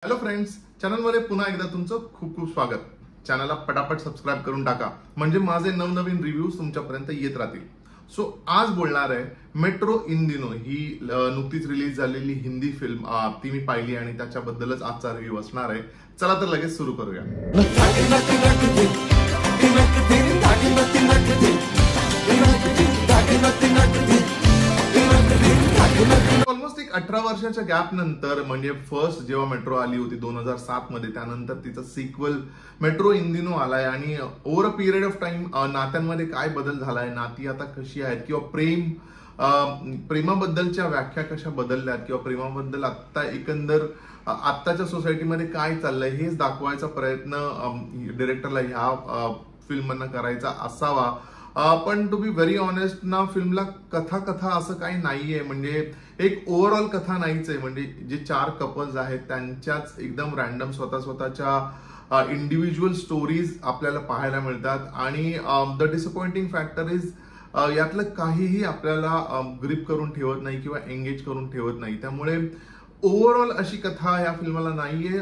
Hello friends, चॅनलमध्ये पुन्हा एकदा तुमचं खूप खूप स्वागत. चॅनलला पटापट सबस्क्राईब करून टाका म्हणजे माझे नवनवीन रिव्ह्यूज तुमच्यापर्यंत येत राहतील. सो आज बोलणार आहे मेट्रो इन दिनो ही नुकतीच रिलीज झालेली हिंदी फिल्म. ती मी पाहिली आणि त्याच्याबद्दलच आजचा रिव्ह्यू असणार आहे. चला तर लगेच सुरू करूया. ऑलमोस्ट एक 18 वर्षाच्या गॅप नंतर म्हणजे फर्स्ट जेव्हा मेट्रो आली होती 2007 मध्ये, त्यानंतर तिचा सिक्वल मेट्रो इन दिनो आलाय आणि over a period of time नात्यांमध्ये काय बदल झालाय, नाती आता कशी आहेत किंवा प्रेमाबद्दलच्या व्याख्या कशा बदलल्यात किंवा प्रेमाबद्दल आता एकंदर आत्ताच्या सोसायटीमध्ये काय चाललंय हेच दाखवायचा प्रयत्न डिरेक्टरला ह्या फिल्ममधनं करायचा असावा. पण टू बी व्हेरी ऑनेस्ट ना, फिल्मला कथा असं काही नाहीये. म्हणजे एक ओव्हरऑल कथा नाहीच आहे. म्हणजे जे 4 कपल्स आहेत त्यांच्याच एकदम रॅन्डम स्वतःच्या इंडिव्हिज्युअल स्टोरीज आपल्याला पाहायला मिळतात आणि द डिसअपॉइंटिंग फॅक्टर इज यातलं काहीही आपल्याला ग्रिप करून ठेवत नाही किंवा एंगेज करून ठेवत नाही. त्यामुळे ओव्हरऑल अशी कथा या फिल्मला नाहीये.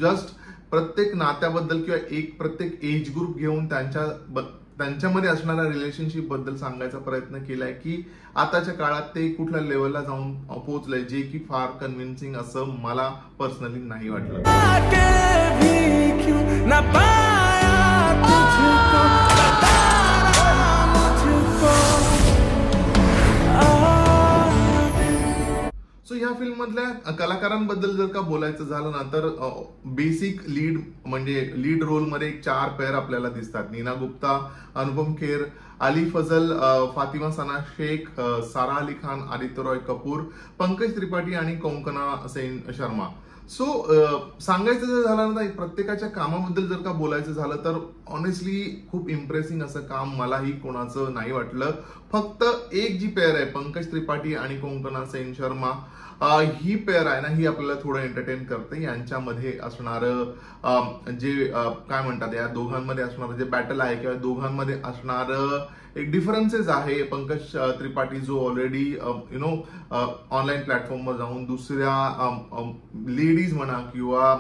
जस्ट प्रत्येक नात्याबद्दल किंवा प्रत्येक एज ग्रुप घेऊन त्यांच्यामध्ये असणाऱ्या रिलेशनशिप बद्दल सांगायचा प्रयत्न केलाय की आताच्या काळात ते कुठल्या लेवलला जाऊन पोहोचलंय, जे की फार कन्व्हिन्सिंग असं मला पर्सनली नाही वाटलं. सो ह्या फिल्म मधल्या कलाकारांबद्दल जर का बोलायचं झालं ना, तर बेसिक लीड रोल मध्ये 4 पेअर आपल्याला दिसतात. नीना गुप्ता, अनुपम खेर, अली फजल, फातिमा सना शेख, सारा अली खान, आदित्य रॉय कपूर, पंकज त्रिपाठी आणि कोंकणा सेन शर्मा. सो सांगायचं जर झालं ना, प्रत्येकाच्या कामाबद्दल जर का बोलायचं झालं तर ऑनेस्टली खूप इम्प्रेसिंग असं काम मलाही कोणाचं नाही वाटलं. फक्त एक जी पेअर आहे पंकज त्रिपाठी आणि कोंकणा सेन शर्मा, ही पेअर आहे ना, ही आपल्याला थोडं एंटरटेन करते. यांच्यामध्ये असणारं जे काय म्हणतात, या दोघांमध्ये असणारं जे बॅटल आहे किंवा दोघांमध्ये असणारं एक डिफरन्सेस आहे. पंकज त्रिपाठी जो ऑलरेडी ऑनलाईन प्लॅटफॉर्मवर जाऊन दुसऱ्या लेडीज म्हणा किंवा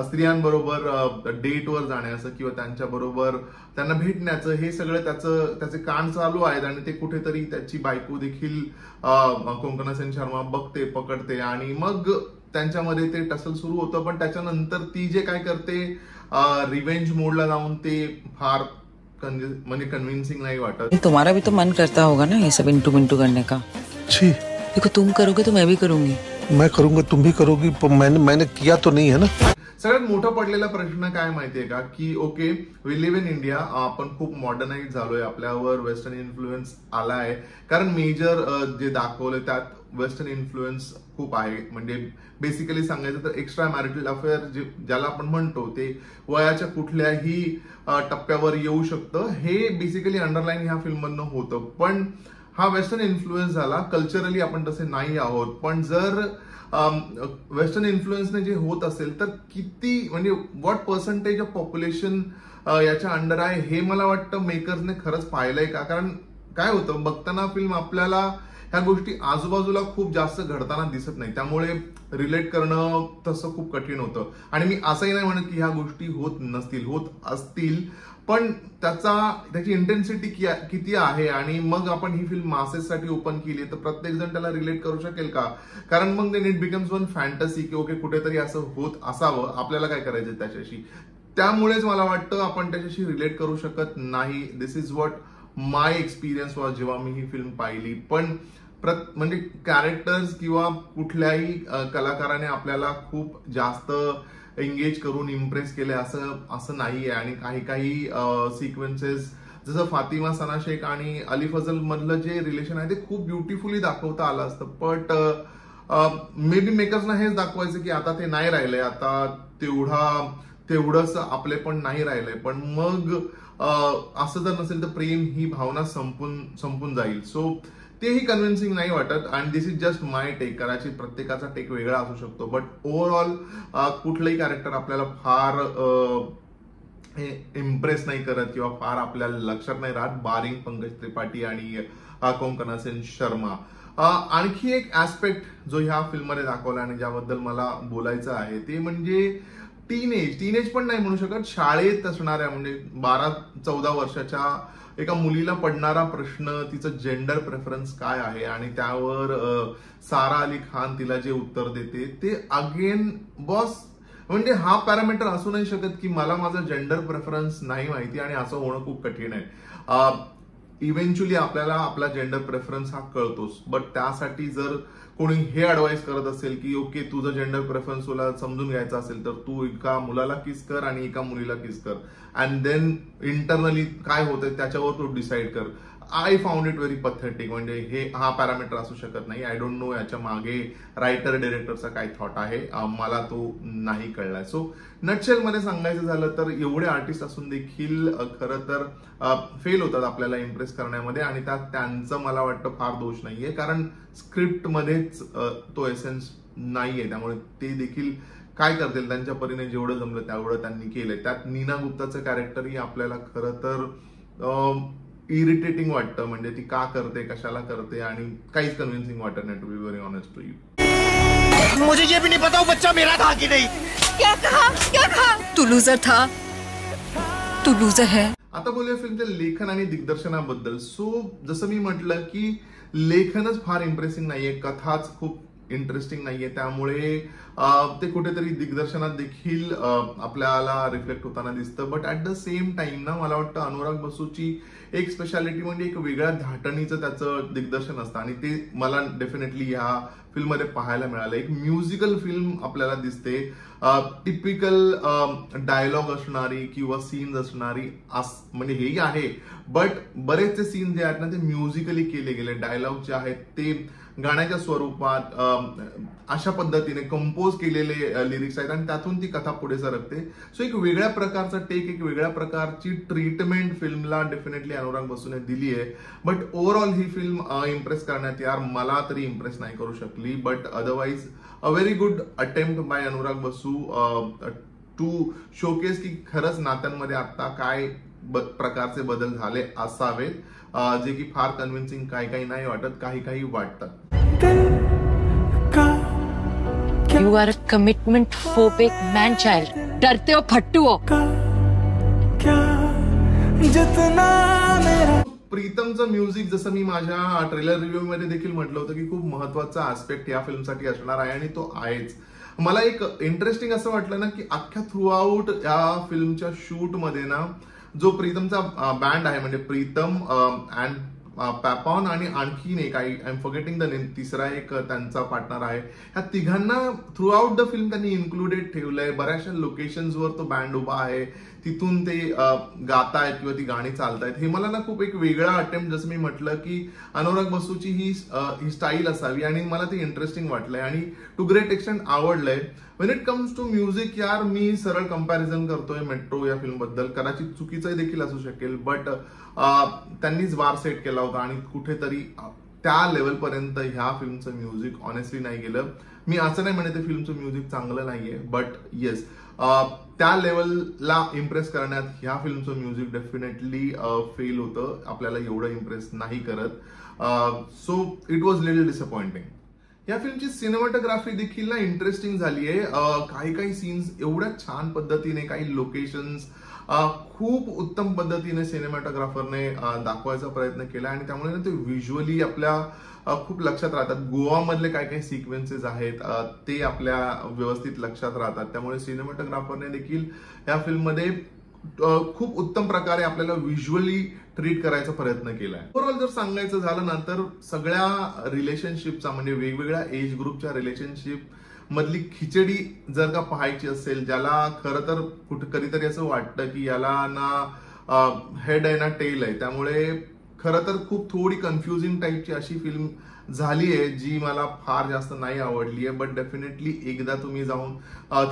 स्त्रियांबरोबर डेटवर जाण्याचं किंवा त्यांच्याबरोबर त्यांना भेटण्याचं हे सगळं त्याचे कान चालू आहेत आणि ते कुठेतरी त्याची बायको देखील कोंकणा सेन शर्मा बघते, पकडते आणि मग त्यांच्यामध्ये ते टसल सुरू होतं. पण त्याच्यानंतर ती जे काय करते रिवेंज मोडला जाऊन ते फार म्हणजे कन्विन्सिंग नाही वाटत. तुम्हारा भी तो मन करता होगा ना ये सब इंटू मिंटू करने का. जी देखो, तुम करोगे तो मैं भी करूंगी. मैं करूंगा, तुम भी करोगी, पर मैंने किया तो नहीं है ना. सगळ्यात मोठा पडलेला प्रश्न काय माहितीये का, की okay we live in India, आपण खूप मॉडर्नाइज झालोय, आपल्यावर वेस्टर्न इन्फ्लुएन्स आलाय. कारण मेजर जे दाखवलंय त्यात वेस्टर्न इन्फ्लुएन्स खूप आहे. म्हणजे बेसिकली सांगायचं तर एक्स्ट्रा मॅरिटल अफेअर ज्याला आपण म्हणतो ते वयाच्या कुठल्याही टप्प्यावर येऊ शकतं. हे बेसिकली अंडरलाईन ह्या फिल्ममधनं होतं. पण हा वेस्टर्न इन्फ्लुएन्स झाला. कल्चरली आपण तसे नाही आहोत. पण जर वेस्टर्न इन्फ्लुएन्सने जे होत असेल तर किती म्हणजे व्हॉट पर्सेंटेज ऑफ पॉप्युलेशन याच्या अंडर आहे हे मला वाटतं मेकर्सने खरंच पाहिलंय का. कारण काय होतं, बघताना फिल्म आपल्याला ह्या गोष्टी आजूबाजूला खूप जास्त घडताना दिसत नाही. त्यामुळे रिलेट करणं तसं खूप कठीण होतं. आणि मी असंही नाही म्हणत की ह्या गोष्टी होत नसतील, होत असतील, पण त्याची इंटेन्सिटी किती आहे आणि मग आपण ही फिल्म मासेससाठी ओपन केली तर प्रत्येक जण त्याला रिलेट करू शकेल का. कारण मग then it becomes one fantasy की ओके कुठेतरी असं होत असावं, आपल्याला काय करायचं त्याच्याशी. त्यामुळेच मला वाटतं आपण त्याच्याशी रिलेट करू शकत नाही. This is what my experience was जेव्हा मी ही फिल्म पाहिली. पण म्हणजे कॅरेक्टर्स किंवा कुठल्याही कलाकाराने आपल्याला खूप जास्त एंगेज करून इम्प्रेस केले असं नाहीये. आणि काही सिक्वेन्सेस जसं फातिमा सना शेख आणि अली फजल मधलं जे रिलेशन आहे ते खूप ब्युटिफुली दाखवता आलं असतं. बट मे बी मेकर्सना हेच दाखवायचं की आता ते नाही राहिलंय, आता तेवढंच आपले पण नाही राहिलंय. पण मग असं जर नसेल तर प्रेम ही भावना संपून जाईल. सो तेही कन्व्हिन्सिंग नाही वाटत. आणि दिस इज जस्ट माय टेक. कदाचित प्रत्येकाचा टेक वेगळा असू शकतो. बट ओव्हरऑल कुठलंही कॅरेक्टर आपल्याला फार इम्प्रेस नाही करत किंवा फार आपल्याला लक्षात नाही राहत, बारिंग पंकज त्रिपाठी आणि कोंकणा सेन शर्मा. आणखी एक ऍस्पेक्ट जो ह्या फिल्ममध्ये दाखवला आणि ज्याबद्दल मला बोलायचं आहे ते म्हणजे टीनेज पण नाही म्हणू शकत, शाळेत असणाऱ्या म्हणजे 12-14 वर्षाच्या एका मुलीला पडणारा प्रश्न, तिचं जेंडर प्रेफरन्स काय आहे आणि त्यावर सारा अली खान तिला जे उत्तर देते ते अगेन बॉस म्हणजे हा पॅरामीटर असू नाही शकत की मला माझा जेंडर प्रेफरन्स नाही माहिती आणि असं होणं खूप कठीण आहे. इव्हेंच्युअली आपल्याला आपला जेंडर प्रेफरन्स हा कळतोच, बट त्यासाठी जर कोणी हे ऍडवाइस करत असेल की ओके तुझं जेंडर प्रेफरन्स तुला समजून घ्यायचं असेल तर तू एका मुलाला किस कर आणि एका मुलीला किस कर अँड देन इंटरनली काय होतंय त्याच्यावर तू डिसाईड कर. I found it very pathetic. म्हणजे हा पॅरामीटर असू शकत नाही. आय डोंट नो याच्या मागे रायटर डिरेक्टरचा काय थॉट आहे, मला तो नाही कळलाय. सो नटशेल मध्ये सांगायचं झालं तर एवढे आर्टिस्ट असून देखील खरं तर फेल होतात आपल्याला इम्प्रेस करण्यामध्ये आणि त्यात त्यांचं मला वाटतं फार दोष नाहीये, कारण स्क्रिप्ट मध्येच तो एसेन्स नाहीये. त्यामुळे ते देखील काय करतील त्यांच्या परीने जेवढं जमलं तेवढं त्यांनी केलंय. त्यात नीना गुप्ताचं कॅरेक्टरही आपल्याला खरं तर इरिटेटिंग वाटतं, म्हणजे ती का करते, कशाला करते आणि काहीच कन्व्हिन्सिंग वाटत नाही, to be very honest to you. मुझे ये भी नहीं पता वो बच्चा मेरा था कि नहीं. क्या कहा तू लूजर था, तू लूजर है. आता बोलूया फिल्मच्या लेखन आणि दिग्दर्शनाबद्दल. सो जसं मी म्हटलं की लेखनच फार इम्प्रेसिंग नाहीये, कथाच खूप इंटरेस्टिंग नाहीये, त्यामुळे ते कुठेतरी दिग्दर्शनात देखील आपल्याला रिफ्लेक्ट होताना दिसतं. But at the same time ना मला वाटतं अनुराग बसूची एक स्पेशालिटी म्हणजे एक वेगळ्या धाटणीचं त्याचं दिग्दर्शन असतं आणि ते मला डेफिनेटली ह्या फिल्ममध्ये पाहायला मिळालं. एक म्युझिकल फिल्म आपल्याला दिसते, टिपिकल डायलॉग असणारी किंवा सीन्स असणारी म्हणजे हेही आहे, बट बरेचसे सीन्स जे आहेत ना ते म्युझिकली केले गेले. डायलॉग जे आहेत ते गाण्याच्या स्वरूपात अशा पद्धतीने कंपोज केलेले लिरिक्स आहेत आणि त्यातून ती कथा पुढे सरकते. सो एक वेगळ्या प्रकारचा टेक, एक वेगळ्या प्रकारची ट्रीटमेंट फिल्मला डेफिनेटली अनुराग बसूने दिली आहे. But overall he film impress करण्यात यार मला तरी इम्प्रेस नाही करू शकली. But otherwise a very good attempt bye Anurag बसू टू शोकेस की खरंच नात्यांमध्ये आता काय प्रकारचे बदल झाले असावेत, जे की फार कन्व्हिन्सिंग काही नाही वाटत, काही वाटतात. You are a commitment phobic man child. डरते हो, फट्टू हो. प्रीतमचं म्युझिक जसं मी माझ्या ट्रेलर रिव्ह्यू मध्ये देखील म्हटलं होतं की खूप महत्वाचा ऍस्पेक्ट या फिल्मसाठी असणार आहे आणि तो आहेच. मला एक इंटरेस्टिंग असं वाटलं ना की अख्ख्या थ्रू आउट या फिल्मच्या शूट मध्ये ना जो प्रीतमचा बँड आहे म्हणजे प्रीतम अँड पॅपॉन आणि आणखीन एक I am forgetting the name, तिसरा एक त्यांचा पार्टनर आहे, ह्या तिघांना थ्रू आउट द फिल्म त्यांनी इन्क्लुडेड ठेवलंय. बऱ्याचशा लोकेशन्सवर तो बँड उभा आहे, तिथून ते गातायत किंवा ती गाणी चालतायत. हे मला ना खूप एक वेगळा अटेम्प्ट, जसं मी म्हटलं की अनुराग बसूची ही स्टाईल असावी आणि मला ते इंटरेस्टिंग वाटलंय आणि टू ग्रेट एक्सटेंट आवडलंय. When it comes to music यार मी सरळ कंपॅरिझन करतोय मेट्रो या फिल्म बद्दल, कदाचित चुकीचं देखील असू शकेल, बट त्यांनीच बार सेट केला होता आणि कुठेतरी त्या लेवलपर्यंत ह्या फिल्मचं म्युझिक ऑनेस्टली नाही गेलं. मी असं नाही म्हणते फिल्मचं म्युझिक चांगलं नाहीये, बट येस त्या लेवलला इम्प्रेस करण्यात ह्या फिल्मचं म्युझिक डेफिनेटली फेल होतं, आपल्याला एवढं इम्प्रेस नाही करत. So it was little disappointing. या फिल्मची सिनेमॅटोग्राफी देखील ना इंटरेस्टिंग झाली आहे. काही सीन्स एवढ्या छान पद्धतीने, काही लोकेशन्स खूप उत्तम पद्धतीने सिनेमॅटोग्राफरने दाखवायचा प्रयत्न केला आणि त्यामुळे ते व्हिज्युअली आपल्या खूप लक्षात राहतात. गोवामधले काही सिक्वेन्सेस आहेत ते आपल्या व्यवस्थित लक्षात राहतात. त्यामुळे सिनेमॅटोग्राफरने देखील या फिल्ममध्ये खूप उत्तम प्रकारे आपल्याला व्हिज्युअली ट्रीट करायचा प्रयत्न केलाय. ओव्हरऑल जर सांगायचं झालं ना तर सगळ्या रिलेशनशिपचा म्हणजे वेगवेगळ्या एज ग्रुपच्या रिलेशनशिप मधली खिचडी जर का पाहायची असेल, ज्याला खरं तर कुठे कधीतरी असं वाटतं की याला ना हेड आहे ना टेल आहे, त्यामुळे खरं तर खूप थोडी कन्फ्युजिंग टाईपची अशी फिल्म झाली आहे जी मला फार जास्त नाही आवडली आहे. बट डेफिनेटली एकदा तुम्ही जाऊन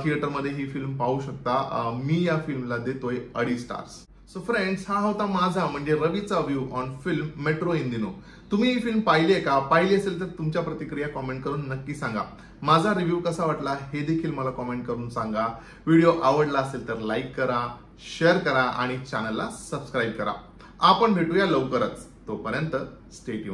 थिएटरमध्ये ही फिल्म पाहू शकता. मी या फिल्मला देतोय 2.5 स्टार्स. सो फ्रेंड्स, हा होता माझा म्हणजे रवीचा view on film metro in दिनो. तुम्ही ही फिल्म पाहिली आहे का? पाहिली असेल तर तुमच्या प्रतिक्रिया कॉमेंट करून नक्की सांगा. माझा रिव्ह्यू कसा वाटला हे देखील मला कॉमेंट करून सांगा. व्हिडिओ आवडला असेल तर लाईक करा, शेअर करा आणि चॅनलला सबस्क्राईब करा. आपण भेटूया लवकरच. तोपर्यंत स्टे ट्यून.